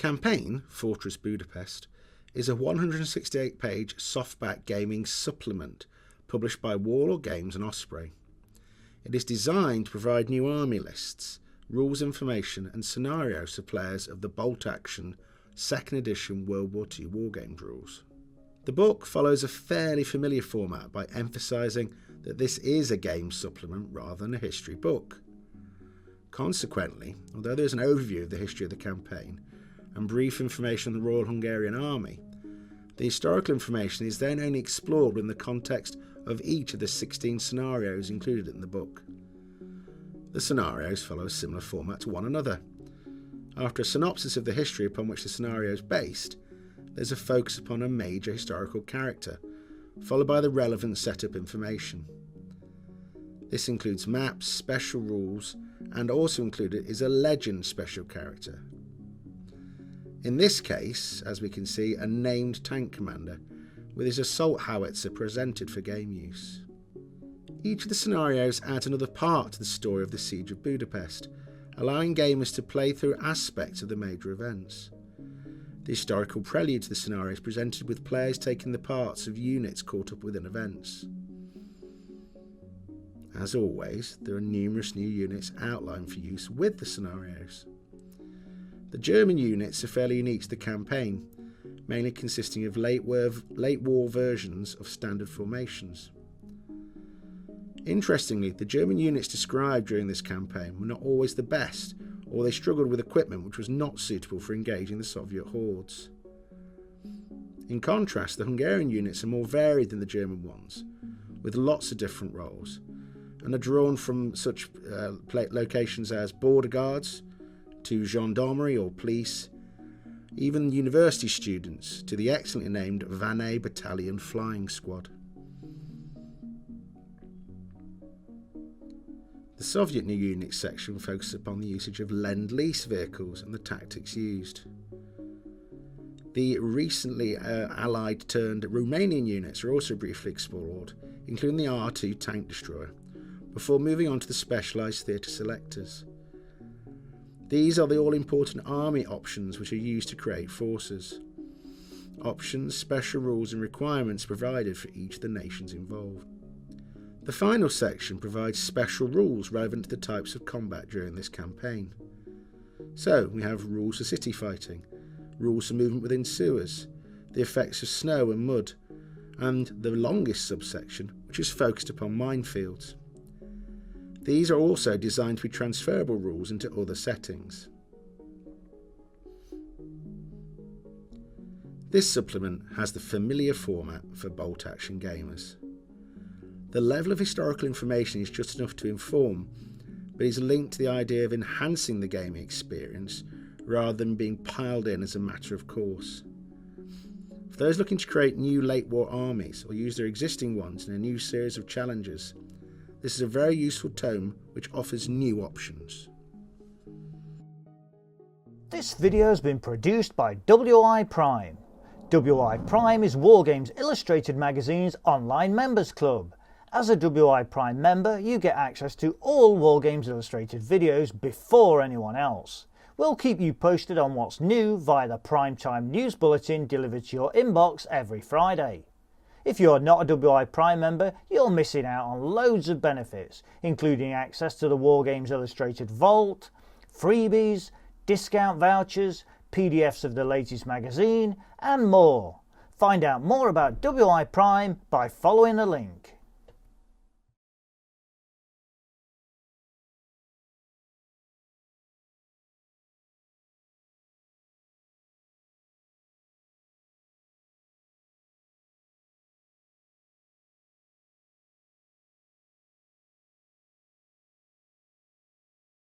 campaign, Fortress Budapest, is a 168-page softback gaming supplement published by Warlord Games and Osprey. It is designed to provide new army lists, rules information and scenarios for players of the Bolt Action 2nd edition World War II Wargames rules. The book follows a fairly familiar format by emphasising that this is a game supplement rather than a history book. Consequently, although there is an overview of the history of the campaign and brief information on the Royal Hungarian Army, the historical information is then only explored within the context of each of the 16 scenarios included in the book. The scenarios follow a similar format to one another. After a synopsis of the history upon which the scenario is based, there's a focus upon a major historical character, followed by the relevant setup information. This includes maps, special rules, and also included is a legend special character. In this case, as we can see, a named tank commander with his assault howitzer presented for game use. Each of the scenarios adds another part to the story of the Siege of Budapest, allowing gamers to play through aspects of the major events. The historical prelude to the scenario is presented with players taking the parts of units caught up within events. As always, there are numerous new units outlined for use with the scenarios. The German units are fairly unique to the campaign, mainly consisting of late war versions of standard formations. Interestingly, the German units described during this campaign were not always the best, or they struggled with equipment which was not suitable for engaging the Soviet hordes. In contrast, the Hungarian units are more varied than the German ones, with lots of different roles, and are drawn from such locations as border guards, to gendarmerie or police, even university students, to the excellently named Vannes Battalion Flying Squad. The Soviet new units section focuses upon the usage of Lend-Lease vehicles and the tactics used. The recently Allied turned Romanian units are also briefly explored, including the R2 tank destroyer, before moving on to the specialised theatre selectors. These are the all-important army options which are used to create forces. Options, special rules and requirements provided for each of the nations involved. The final section provides special rules relevant to the types of combat during this campaign. So we have rules for city fighting, rules for movement within sewers, the effects of snow and mud, and the longest subsection which is focused upon minefields. These are also designed to be transferable rules into other settings. This supplement has the familiar format for bolt action gamers. The level of historical information is just enough to inform, but is linked to the idea of enhancing the gaming experience rather than being piled in as a matter of course. For those looking to create new late war armies or use their existing ones in a new series of challenges, this is a very useful tome which offers new options. This video has been produced by WI Prime. WI Prime is Wargames Illustrated Magazine's online members club. As a WI Prime member, you get access to all Wargames Illustrated videos before anyone else. We'll keep you posted on what's new via the Primetime News Bulletin delivered to your inbox every Friday. If you're not a WI Prime member, you're missing out on loads of benefits, including access to the Wargames Illustrated Vault, freebies, discount vouchers, PDFs of the latest magazine, and more. Find out more about WI Prime by following the link.